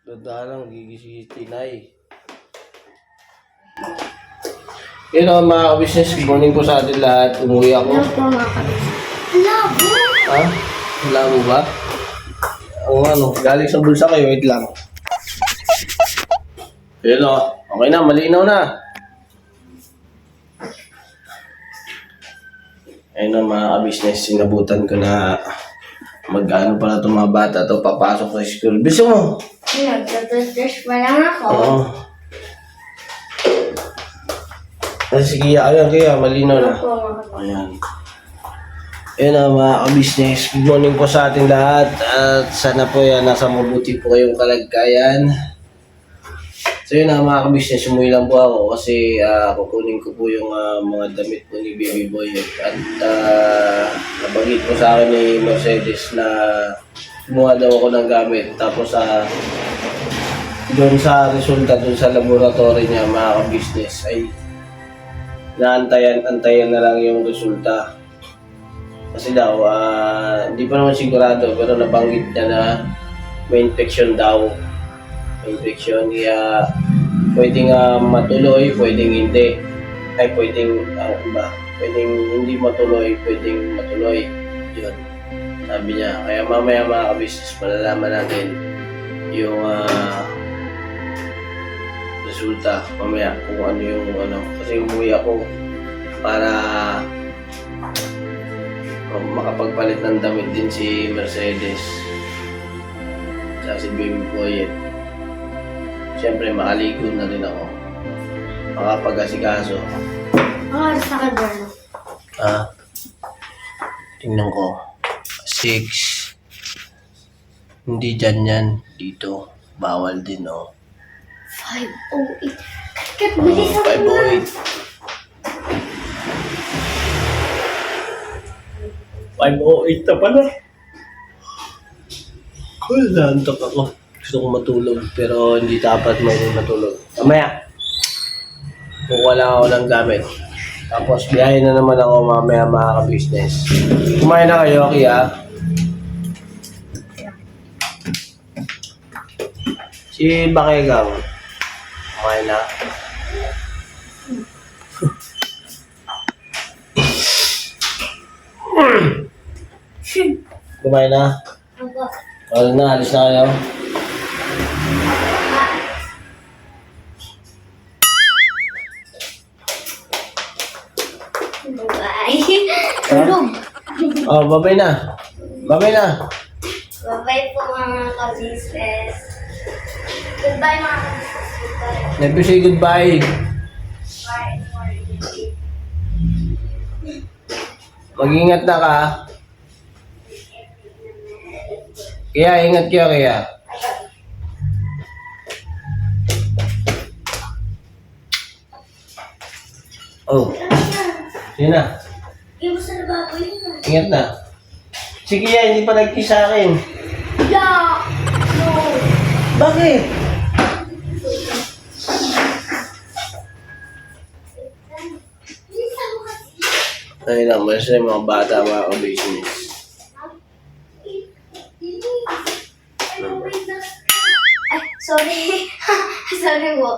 Tanda lang, gigising si Tinay. Yun o mga ka-business, good morning po sa atin lahat. Umuwi ako. Hello po mga kabis. Labo! Ha? Wala mo ba? Oo ano, galing sa bulsa kayo, wait lang. Yun o, okay na, malinaw na. Ayun o mga ka-business, sinabutan ko na mag-ano pala itong mga bata to papasok sa school. Bisa mo! Nagtatouch pa lang ako. Oo. Sige, ayan kaya, malinaw na. Hello po mga kabis. Ayan. Ayun na mga ka-business, good morning po sa ating lahat at sana po yan, nasa mabuti po kayong kalagayan. So yun na mga ka-business, umuwi lang po ako kasi kukunin ko po yung mga damit po ni Baby Boy at nabanggit po sa akin ni Mercedes na kumuha daw ako ng gamit tapos doon sa resulta, doon sa laboratory niya mga ka-business ay naantayan na lang yung resulta. Kasi daw, hindi pa naman sigurado, pero nabanggit niya na may infection daw. May infection, kaya pwedeng matuloy, pwedeng hindi. Ay, pwedeng, pwedeng hindi matuloy, pwedeng matuloy. Yun, sabi niya. Kaya mamaya mga ka-business, malalaman natin yung resulta. Mamaya kung ano yung kasi umuwi ako para makapagpalit ng damit din si Mercedes sa si Baby Boy. Siyempre makaligo na rin ako, makapag-asikaso. Ang oras na ka dyan. Tingnan ko 6. Hindi dyan yan, dito bawal din 5:08. Kat, bilis ako na. 5:08 na pala. Cool, naantok ako. Gusto ko matulog, pero hindi dapat may matulog. Mamaya, kukuha lang ako ng gamit. Tapos, biyahe na naman ako mamaya mga ka-business. Kumain na kayo, Kia. Si Bakegang. Kumain na. Kumain na. Ako. Wala na, alis na kayo. Bye. Tulog. Oh, babay na. Babay na. Bye po mga kabisnes. Goodbye mga kabisnes. Goodbye. Never say goodbye. Bye. Mag-ingat na ka. Kaya, ingat kayo kaya. Oh, sige na. Ibu sa baboy na. Ingat na. Sige ya, hindi pa nag-kiss sa akin. Yeah! No! Bakit? Ay naman sa mga bata, mga ka-business. Ay, sorry. Sorry po.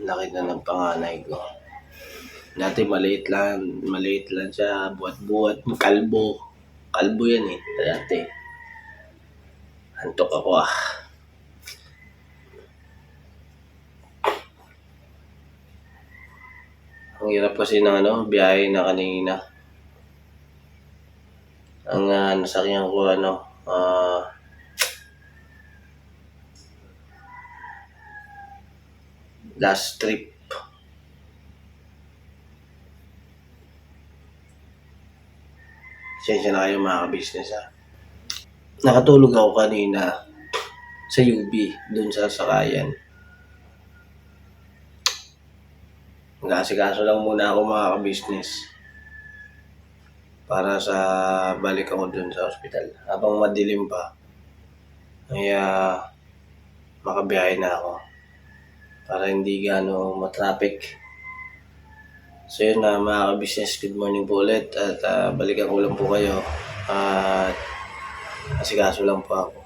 Laki na ng panganay ko. Dati maliit lang siya, buhat-buhat, kalbo. Kalbo yan dati. Antok ako Ang hirap kasi ng biyahe na kanina. Ang nasakyan ko last trip. Sensya na kayo mga ka-business Nakatulog ako kanina sa UB, dun sa sakayan. Nag-asikaso lang muna ako mga ka-business para sa balik ako dun sa ospital. Habang madilim pa, kaya makabiyahe na ako para hindi matraffic So yun na mga ka-business, good morning po ulit at balikan ko lang po kayo at asikaso lang po ako.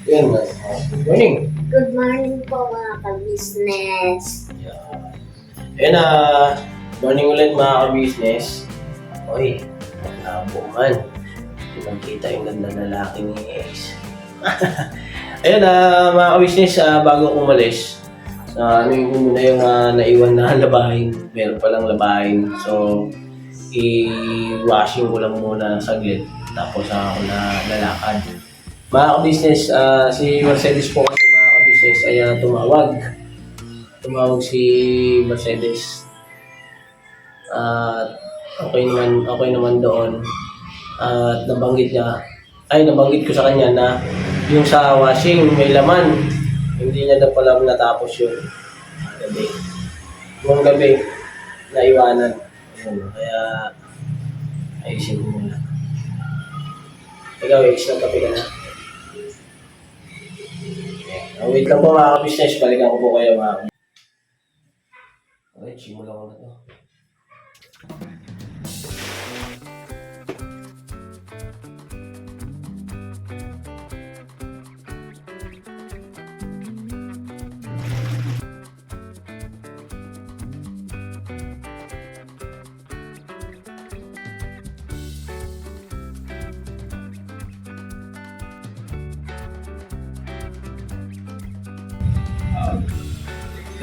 Yan, good morning. Good morning po mga ka-business. Ayun morning ulit mga ka-business. Oy, malabo man. Kita yung ganda na lalaki ni Ace. Ayun mga ka-business, bago ko umalis, ano yung muna yung naiwan na labahin. Meron palang labahin. So, i-washing ko lang muna saglit. Tapos ako na lalakad. Mga ka-business, si Mercedes po kasi mga ka-business ay tumawag. Tumawag si Mercedes. At okay naman doon. At nabanggit ko sa kanya na yung sa washing may laman. Hindi niya na pala natapos yung gabi. Yung gabi, naiwanan. Kaya, ayusin ko muna. Ikaw, ng kape ka na. Wait lang po mga ka-business, balikan ko po kayo mga. Okay, simulan ko na to.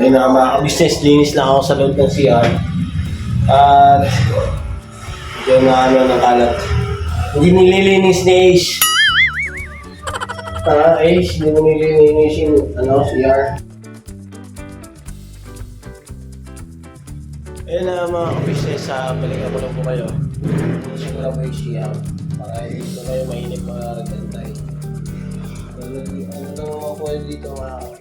Ayun na mga ka-business, linis lang ako sa loob ng CR. At yung nakalat. Hindi nililinis ni Ace. Ace, hindi mo nililinis yung CR. Ayun na mga ka-business, balikan ko lang po kayo. Gusto ko lang po yung CR. Para hindi ko kayo mainip mga ragantay. Ano naman po dito mga ka-business.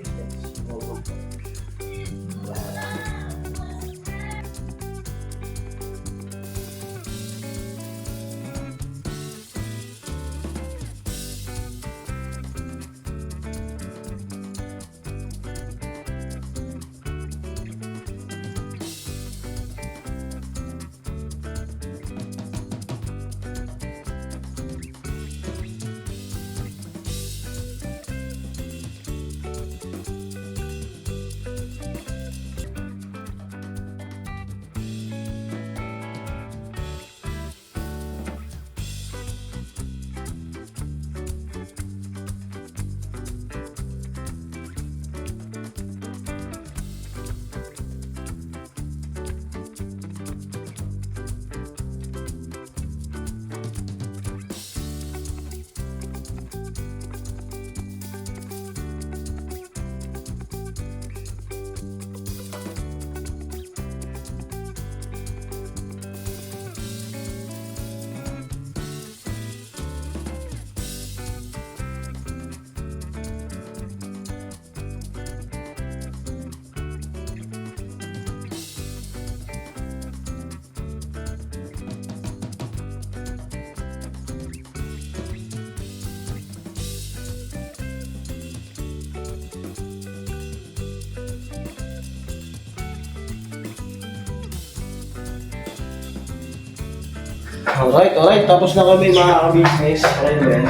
Alright. Tapos na kami mga ka-business. Okay ba yan?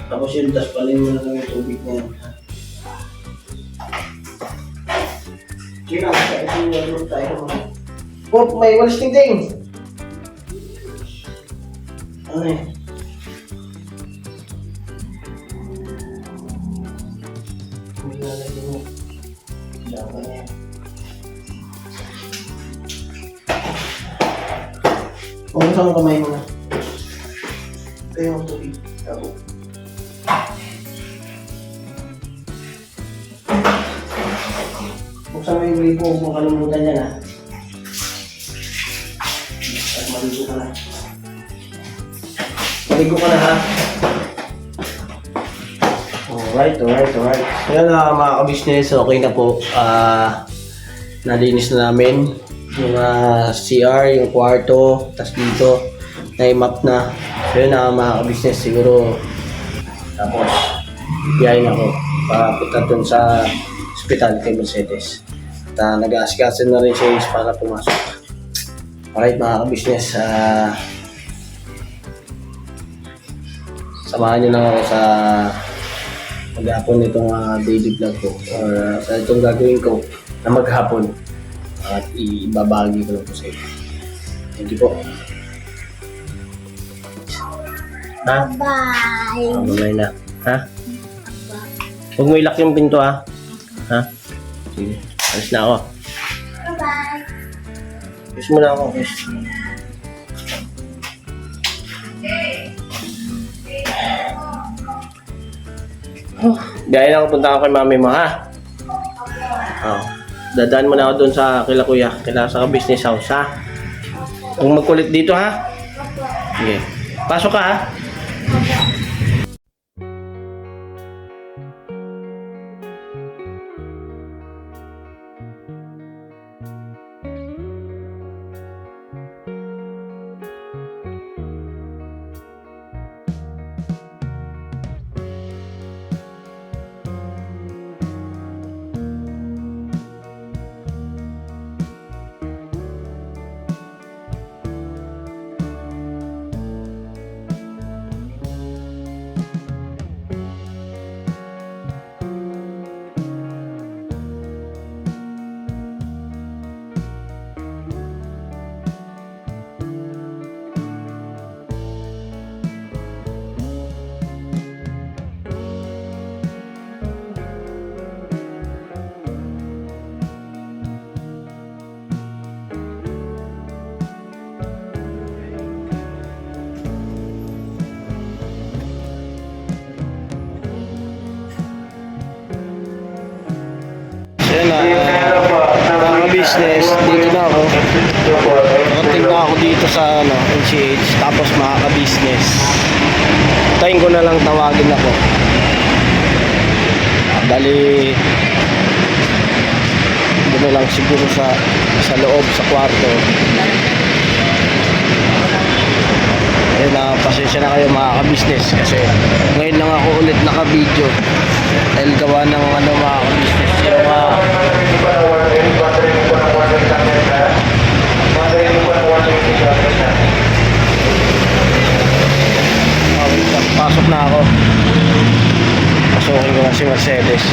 Tapos yun, tas palin mo na kami yung tubig na yan. Kaya ito yung nalulog tayo. Oh, may walis ting-ting! Ano eh? Hindi nalagyan mo. Dapat na yan. Kung saan ang kamay mo na? Ito yung tubig. Tabo. Kung saan may gripo, kung kalimutan yan ha. At maligo ka na. Maligo ka na ha. Alright. Ayan na mga ka-business, okay na po. Nalinis na namin yung CR, yung kwarto, tas dito na-map na. So yun na mga ka-business, siguro tapos biyahin ako para punta dun sa hospital kay Mercedes. At nag-aasikaso na rin siya para pumasok. Alright mga ka-business, samahan nyo lang ako sa maghapon itong daily vlog ko or sa itong gagawin ko na maghapon at ibabagi ko lang po sa inyo. Thank you po. Ha? Bye. Mamay na. Ha? Huwag mo ilak yung pinto ha. Ha? Sige. Alis na ako. Bye. Kiss mo na ako. Kiss. Gaya na ako punta ako kay mami mo ha. Oh. Dadaan mo na ako doon sa kila kuya, sa business house ha. Huwag magkulit dito ha. Sige. Pasok ka ha. Yan mga business, dito na ako. Konting na ako dito sa NCH, tapos mga ka-business. Tayin ko na lang tawagin ako. Bali, doon na lang siguro sa loob, sa kwarto. Ayun na, pasensya na kayo mga ka-business kasi ngayon lang ako ulit naka-video dahil gawa ng mga ka-business yung pasok na ako. Pasukin ko na si Mercedes.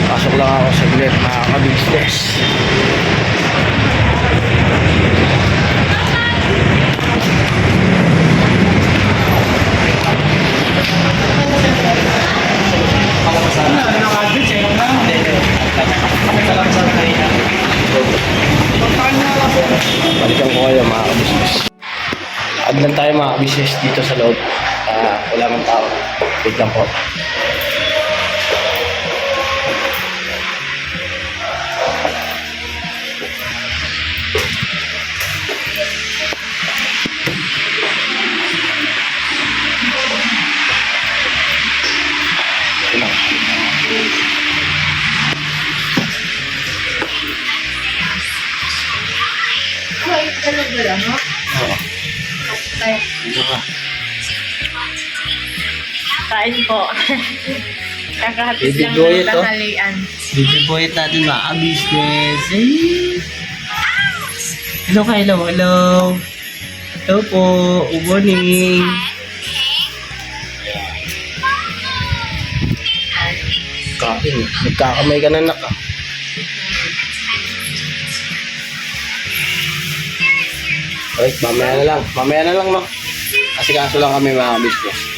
Pasok lang ako saglit mga ka-business. Balikan ko kayo mga ka-business. Add lang tayo mga ka-business dito sa loob. Wala mang tao. Wait lang po. Talaga lang, no? Oo. Tayo. Kain po. Kakahatis lang Baby boy ng ito. tanghalian. Baby boy natin mga ka-business. Hello, hello, hello. Hello po. Good morning. Kain. Nagkakamay ka na nak. Wait, mamaya na lang. Mamaya na lang, no? Kasi kaso lang kami mga business.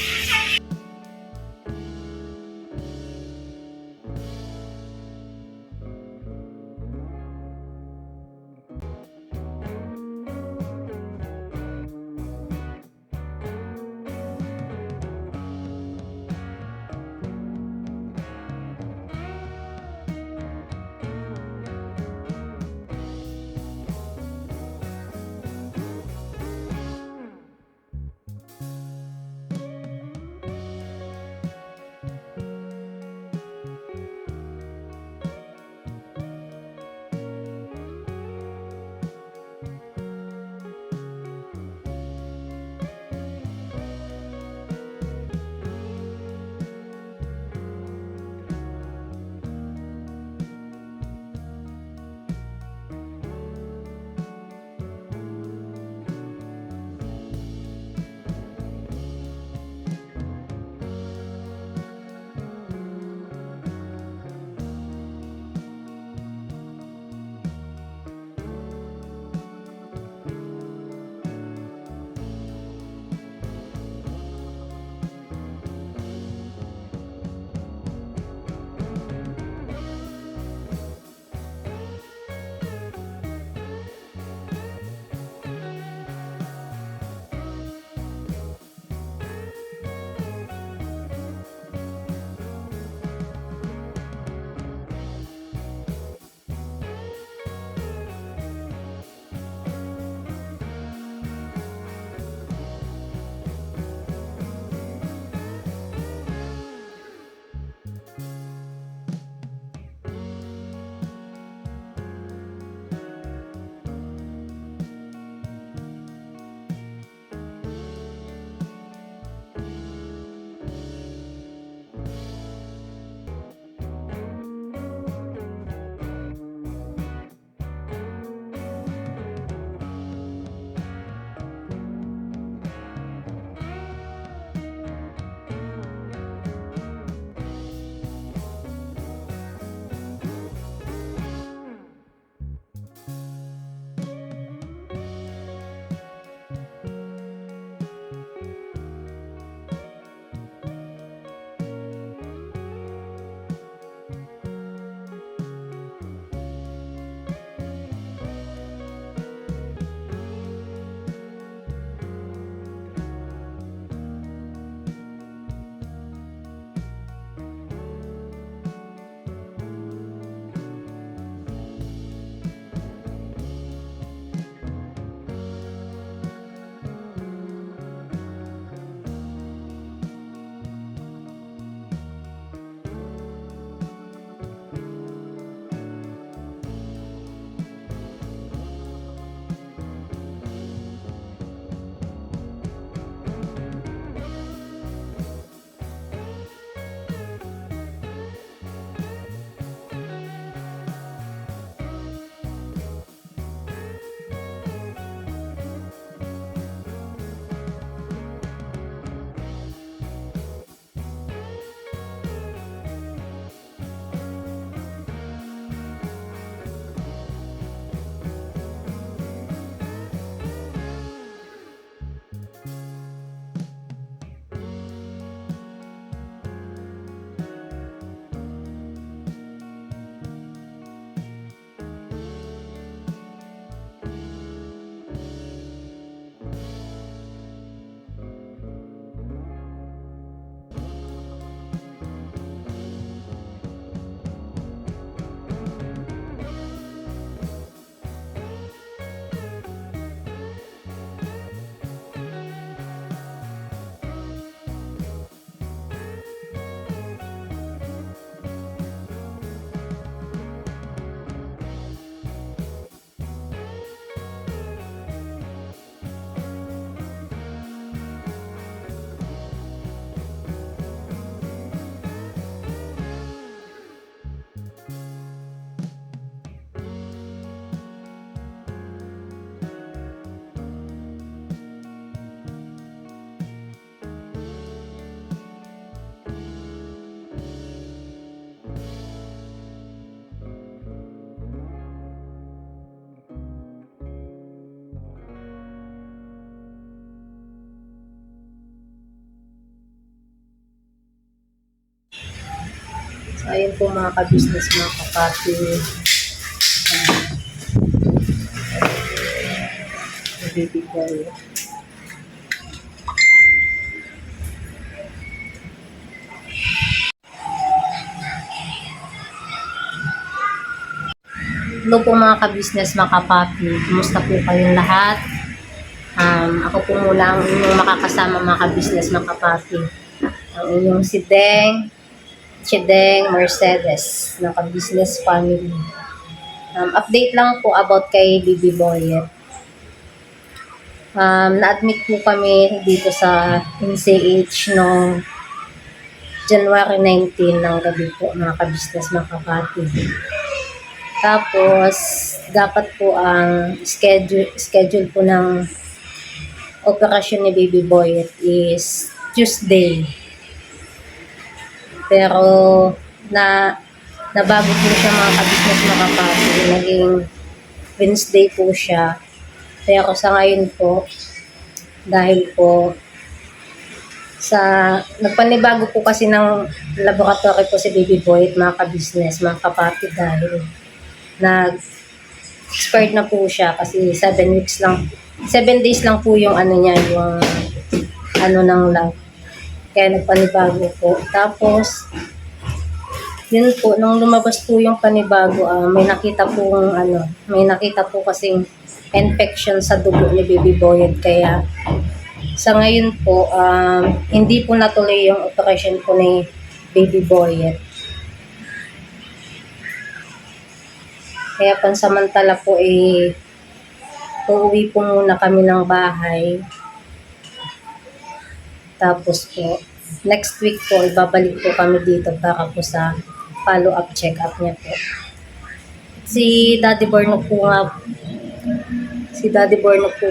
Ayun po mga ka-business, mga kapati. Baby boy. Hello po mga ka-business, mga kapapi. Kumusta po kayong lahat? Ako po mula ang inyong makakasama mga ka-business, mga kapapi. Ang inyong si Chideng Mercedes, ng ka-business family. Update lang po about kay Baby Boyet. Na-admit po kami dito sa NCH noong January 19 ng gabi po, mga ka-business, mga kapapi. Tapos, dapat po ang schedule po ng operasyon ni Baby Boy is Tuesday. Pero, nabago po siya mga ka-business, mga kapatid. Naging Wednesday po siya. Pero sa ngayon po, dahil po nagpanibago po kasi ng laboratory po si Baby Boy at mga ka-business, mga kapatid, dahil expired na po siya kasi 7 days lang po yung ano niya, yung ano ng lab. Kaya nagpanibago po. Tapos, yun po, nung lumabas po yung panibago, may nakita po kasing infection sa dugo ni Baby Boyet. Kaya, sa ngayon po, hindi po natuloy yung operation po ni Baby Boyet. Kaya pansamantala po uuwi po muna kami ng bahay. Tapos po, next week po, ibabalik po kami dito para po sa follow-up check-up niya po. Si Daddy Bornok po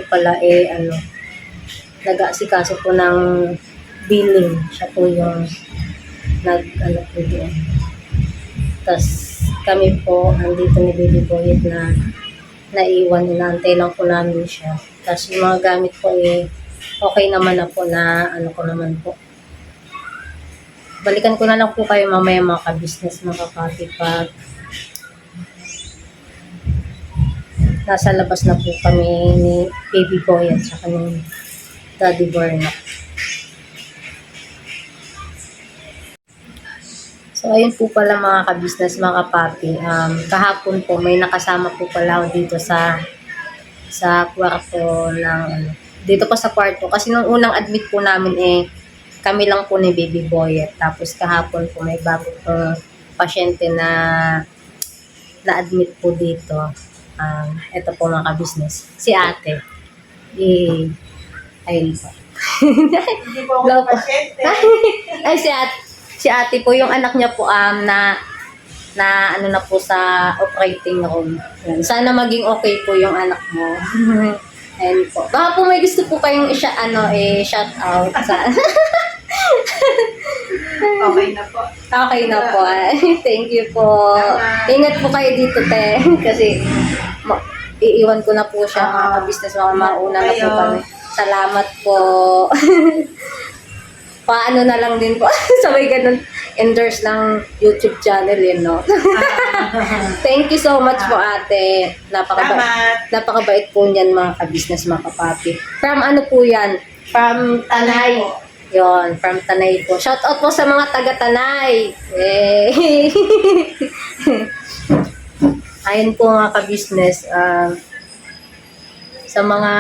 pala nag-aasikaso po ng billing. Siya po yung po doon. Tapos, kami po, andito ni Baby Boy na naiwan, inaantay lang po namin siya. Tapos yung mga gamit po okay naman na po na ko naman po. Balikan ko na lang po kayo mamaya mga ka-business, mga kapatid, pag nasa labas na po kami ni Baby Boy at saka ni Daddy Bornok. So, ayun po pala mga ka-business, mga kapapi. Kahapon po, may nakasama po pala ako dito sa kwarto dito pa sa kwarto. Kasi nung unang admit po namin kami lang po ni Baby Boy. Tapos kahapon po, may bago pong pasyente na na-admit po dito. Ito po mga ka-business. Si ate. Ayun po. Hindi po ako pasyente. Ay, si ate po, yung anak niya po na na po sa operating room. Yan. Sana maging okay po yung anak mo. Ayun po. Baka po may gusto po kayong shout out sa Okay na po. Okay na po. Thank you po. Ingat po kayo dito, te. Kasi iiwan ko na po siya, mga business, mga mauna na po kami. Salamat po. Paano na lang din po. Sabay ganun, endorse ng YouTube channel yun, no? Thank you so much po, ate. Napakabait po niyan, mga ka-business, mga kapapi. From ano po yan? From Tanay. Yon, from Tanay po. Shout out po sa mga taga-Tanay. Ayun po mga ka-business. Sa mga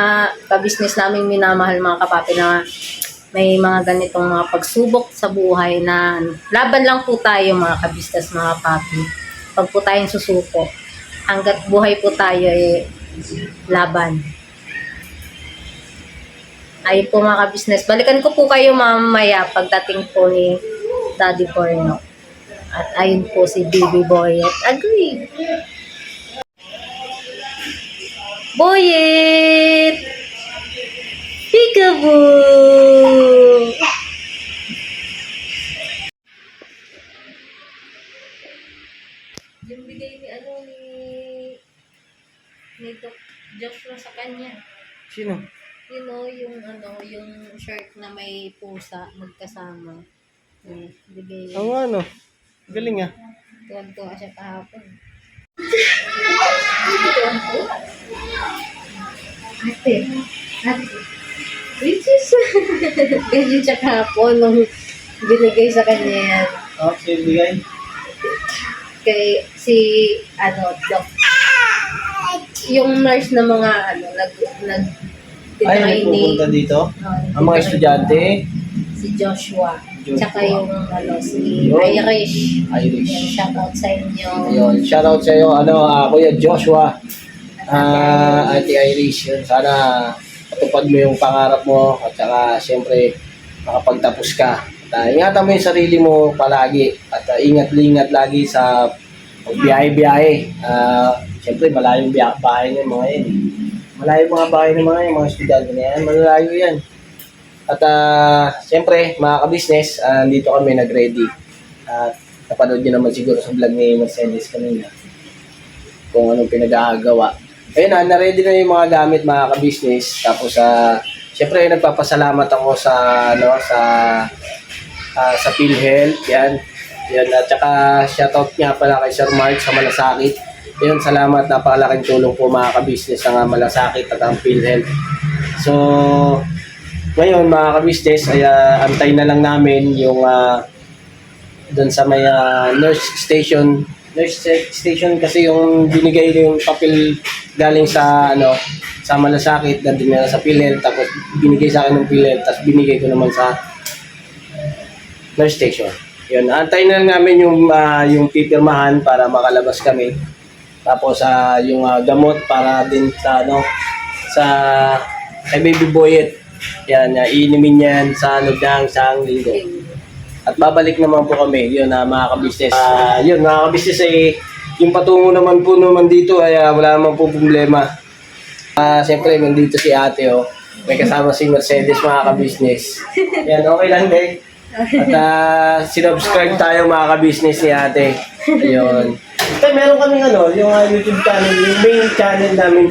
ka-business namin minamahal, mga kapapi, na may mga ganitong mga pagsubok sa buhay na laban lang po tayo, mga ka-business, mga kapapi. Pag po tayong susuko, hanggat buhay po tayo laban. Ayun po mga ka-business. Balikan ko po kayo mamaya pagdating po ni Daddy Bornok. At ayun po si Baby Boyet. Agree. Boyet! Peekaboo! Yung bigay ni Doc Joshua sa kanya. Sino? Yung shirt na may pusa magkasama. Bigay. Ang ano? Galing ah. Tuwan-tuwa siya kahapon. Ate, ate. Which is, ganyan siya kahapon nung binigay sa kanya yan. Okay, bigay. Kay si, doc. Yung nurse na mga, Ay, nagpupunta dito? Ang mga estudyante? Si Joshua. Joshua. Tsaka yung, si Yun. Irish. Irish. Yung shoutout sa inyo. Ayun, shoutout sa iyo, Kuya Joshua. Ate Irish, yun. Sana matupad mo yung pangarap mo at saka siyempre makapagtapos ka. At ingatan mo yung sarili mo palagi at ingat-ingat lagi sa biyahe-biyahe. Siyempre malayong bahay ng mga yan. Malayo mga bahay ng mga estudyante na yan. Malayo yan. At siyempre mga ka-business, dito kami nag-ready. At napanood nyo naman siguro sa vlog ni Mercedes kanina kung anong pinag-aagawa. Ayun na-ready na yung mga gamit mga ka-business. Tapos, siyempre, nagpapasalamat ako sa PhilHealth. Yan. At saka, shoutout nga pala kay Sir Mark sa Malasakit. Ayun, salamat. Napakalaking tulong po mga ka-business ang Malasakit at ang PhilHealth. So, ngayon mga ka-business, ay antay na lang namin yung doon sa may nurse station kasi yung binigay yung papel galing sa sa Malasakit dating na sa PhilHealth, tapos binigay sa akin ng PhilHealth, tapos binigay ko naman sa nurse station. Yun, antayin na lang namin yung pipirmahan para makalabas kami. Tapos yung gamot para din sa sa kay Baby Boyet. Yan, iinimin yan sa ng isang linggo. At babalik naman po kami, yun mga ka-business. Yun mga ka-business yung patungo naman po dito ay wala naman po problema. Siyempre, nandito si ate may kasama si Mercedes mga ka-business. Yan, okay lang din. At sinubscribe tayo mga ka-business ni ate. Ayun. Kaya meron kaming yung YouTube channel, yung main channel namin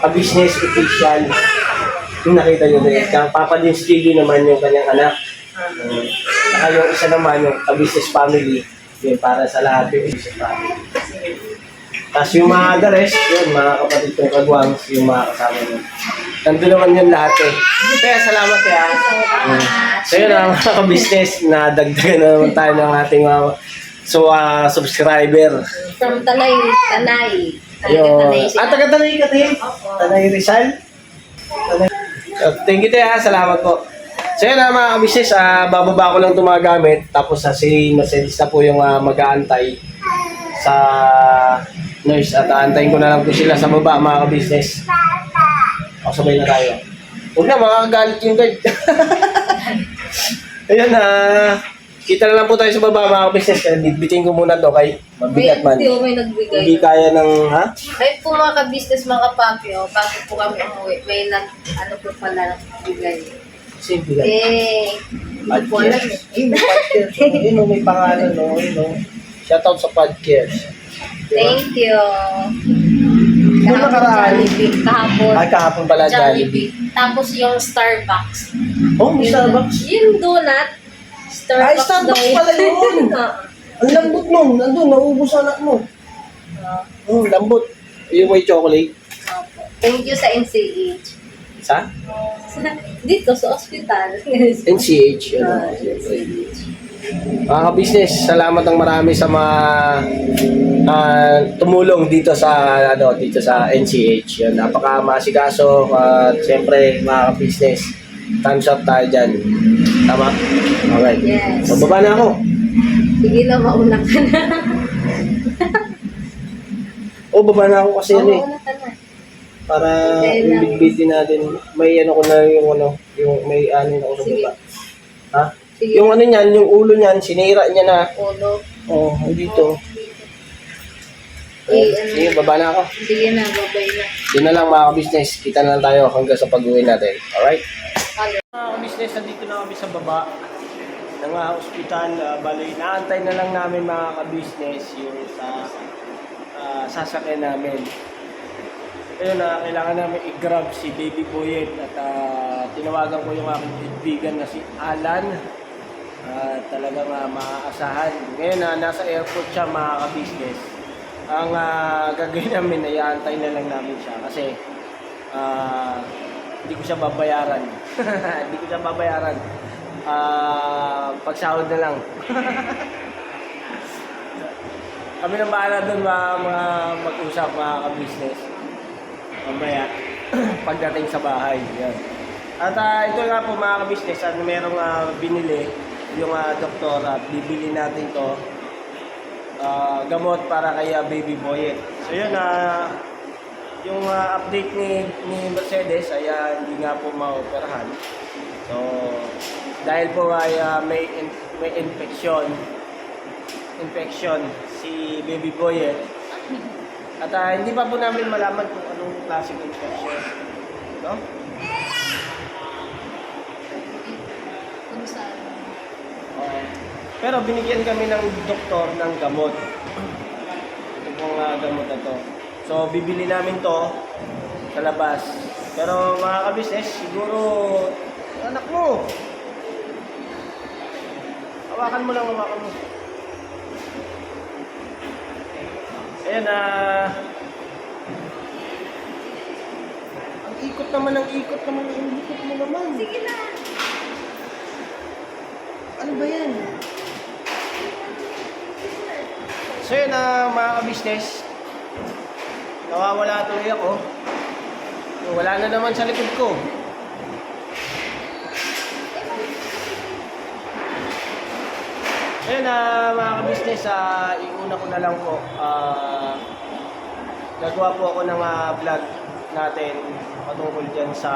ka-business official. Yung nakita nyo din. Papa Dins TV naman yung kanyang anak. Saka yung isa naman, yung ka-business family. Yun, para sa lahat yung business family. Tapos yung mga the rest, yun, mga kapatid kong kagwangs, yung mga kasama nyo. Nandun naman yun lahat Kaya salamat So yun mga ka-business, nadagdagan na naman tayo ng ating subscriber. From Tanay. Yun. Taga-Tanay ka din? Tanay Rizal? Thank you salamat po. So yun mga ka-business, bababa ko lang itong mga gamit. Tapos si Mercedes na po yung mag-aantay sa nurse. At aantayin ko na lang po sila sa baba mga ka-business. O sabay na tayo. Huwag na, makakagalit yung guide. Ayun kita na lang po tayo sa baba mga ka-business. Kaya bitbitin ko muna to kay mabigat man. May nagbigay. Hindi kaya ng, Ay po mga ka-business, mga papi, bago po kami umuwi, may po pala nagbigay. Simple lang. Hindi po alam Podcast. Yun, may pangalan, Shoutout sa podcast. Thank you. Nung nakaraan. Jollibee. Kahapon. Ay, kahapon pala Jollibee. Tapos yung Starbucks. Oh, may Starbucks? Yung donut. Ay, Starbucks pala yun. Ang lambot nun. Nandun, naubos anak mo. Lambot. Yung may chocolate. Thank you sa NCH. Sa? Dito sa ospital. NCH. Mga ka-business, salamat ng marami sa mga tumulong dito sa NCH. Yan, napaka-masikaso at siyempre mga ka-business, thumbs up tayo dyan. Tama? Okay. Yes. So, baba na ako. Sige na, mauna ka na. Baba na ako kasi Mauna ka na. para Okay lang. ibigbitin natin. May ko na yung may anin ako sa Sige. baba. Ha? Sige. Yung niyan, yung ulo niyan, sinira niya na. Ulo. Dito. Eh, Sige, baba na ako. Sige na, babay na. Yun na lang mga ka-business. Kita na lang tayo hanggang sa pag-uwi natin. Alright? Hello. Mga ka-business, nandito na kami sa baba ng hospital. Bali, naantay na lang namin mga ka-business yung sa sasakyan namin. Ayun kailangan namin i-grab si Baby Boyet at tinawagan ko yung aking kaibigan na si Alan. Talagang maaasahan. Ngayon, nasa airport siya mga ka-business. Ang gagawin namin, ay aantay na lang namin siya kasi hindi ko siya babayaran. Hindi ko siya babayaran. Pagsahod na lang. Kami nang bahala doon mga mag-usap mga ka-business. Mamaya, pagdating sa bahay. Yan. At ito nga po mga ka-business, at merong binili yung doktor at bibili natin to gamot para kay baby boy. So yun, yung update ni Mercedes ay hindi nga po maoperahan. So dahil po ay may infection si baby boy. At hindi pa po namin malaman kung anong klaseng infection, no? Pero binigyan kami ng doktor ng gamot. Ito pong gamot na to. So, bibili namin to sa labas. Pero mga ka-business, siguro, anak mo. Hawakan mo lang, hawakan mo. Ayan, ang ikot naman, ang ikot mo naman. Sige na. Ano ba yan? So yun mga ka-business, nawawala tuloy ako. Wala na naman sa likod ko. So yun mga ka-business, iuna ko na lang po. Gagawa po ako ng vlog natin patungkol dyan sa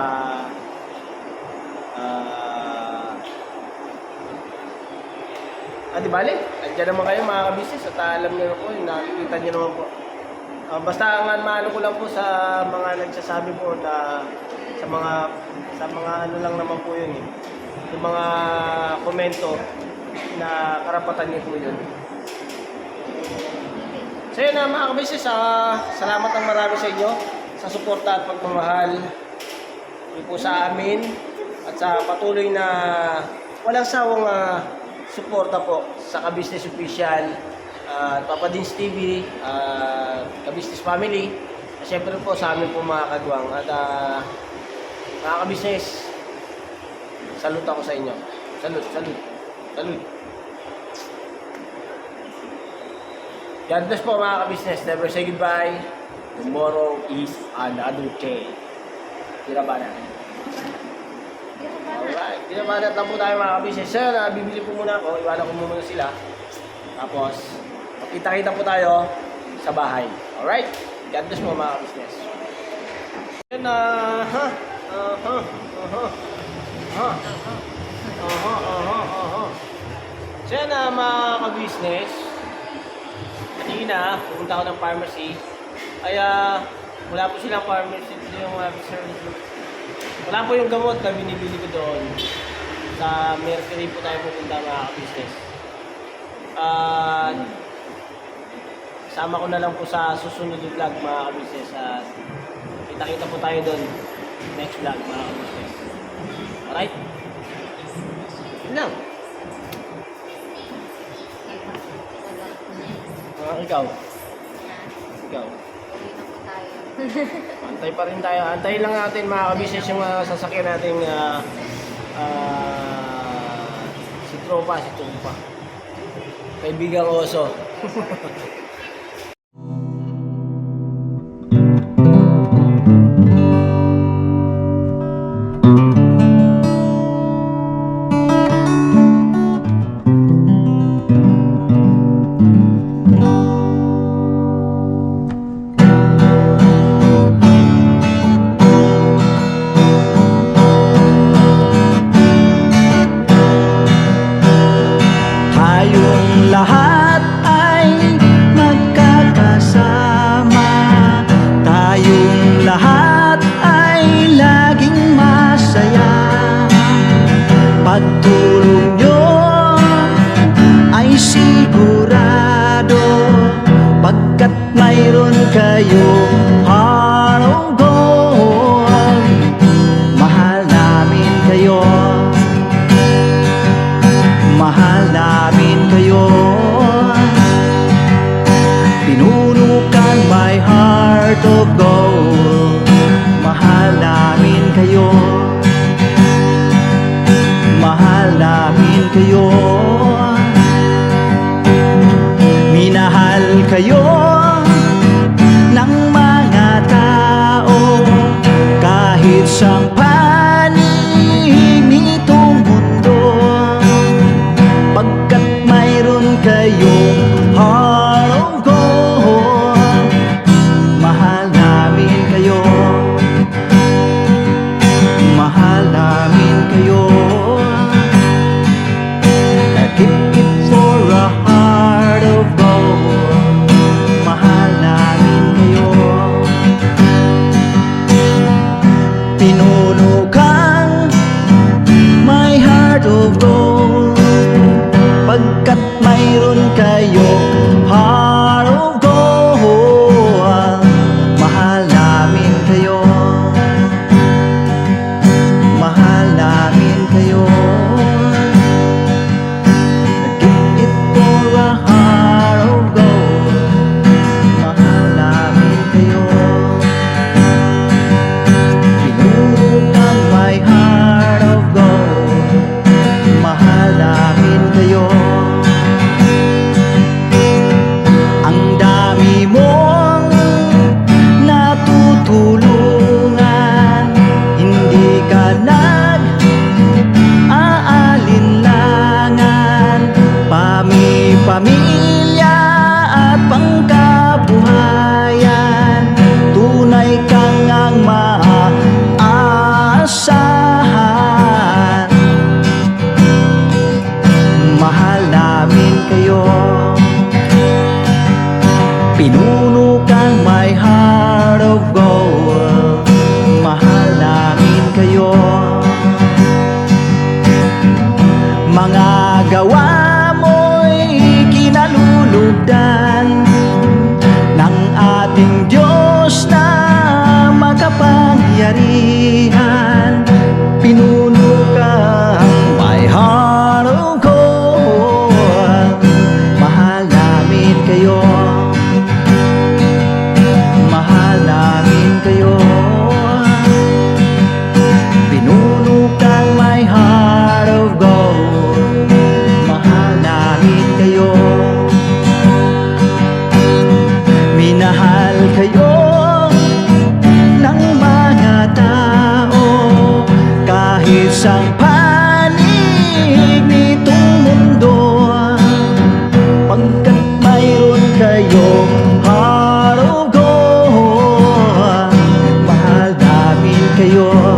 di bale, andyan naman kayo mga ka-business at alam nyo po, nakikita nyo naman po. Basta ang maano ko lang po sa mga nagsasabi po na sa mga ano lang naman po yun eh. Yung mga komento na karapatan niyo po yun. So yun mga ka-business, salamat ng marami sa inyo sa suporta at pagmamahal yun po sa amin at sa patuloy na walang sawang suporta po sa Ka-Business Official, Papa Dins TV, Ka-Business Family, at syempre po sa amin po mga kagwang. At mga ka-business, salute ako sa inyo. Salute. God bless po mga ka-business. Never say goodbye. Tomorrow is another day. Tirabanan. Alright, tinabanat lang po tayo mga ka-business. Sir, bibili po muna ako. Iwanan ko muna sila. Tapos, magkita-kita po tayo sa bahay. Alright? God bless po mga ka-business. Yan So yan mga ka-business. Kanina, pupunta ako ng pharmacy. Ay, wala po silang pharmacy. Yung wala po yung gamot na binibili ko doon. Sa Mercury po tayo pupunta mga ka-business. Sama ko na lang po sa susunod na vlog mga ka-business. Kita-kita po tayo doon. Next vlog mga ka-business. Alright? Yun lang. Ikaw. Antay pa rin tayo. Antayin lang natin mga ka-business yung sasakyan natin si Tropa. Kaibigang oso. Lahat ay magkakasama, tayong lahat ay laging masaya. Pagtulong nyo ay sigurado, pagkat mayroon kayo heart of gold. Mahal namin kayo, mahal ang panig nitong mundo, pagkat mayroon kayong heart of gold. Mahal namin kayo, mahal namin kayo. Keep it for a heart of gold. Mahal namin kayo. Pinuno kang my heart of gold, pagkat mayroon kayong heart of gold. Mahal namin kayo, mahal namin kayo. Give it for a heart of gold. Mahal namin kayo. Pinuno kang my heart of gold. Mahal namin kayo. Ang dami mong natutulungan, hindi ka nag-aalinlangan. Pamilya at pangkabuhayan, tunay kang ang maaasahan. Mahal namin kayo. Pinuno kang my heart of gold. Mahal namin kayo. Mga gawa mo'y kinalulugdan ng ating Diyos na makapangyarihan. Pinuno kang my heart of gold. Mahal namin kayo, mahal namin kayo. Pinuno kang my heart of gold. Mahal namin kayo. Minahal kayo ng mga tao, kahit sa panig nitong mundo, pagkat mayroon kayong heart of gold. Mahal namin kayo.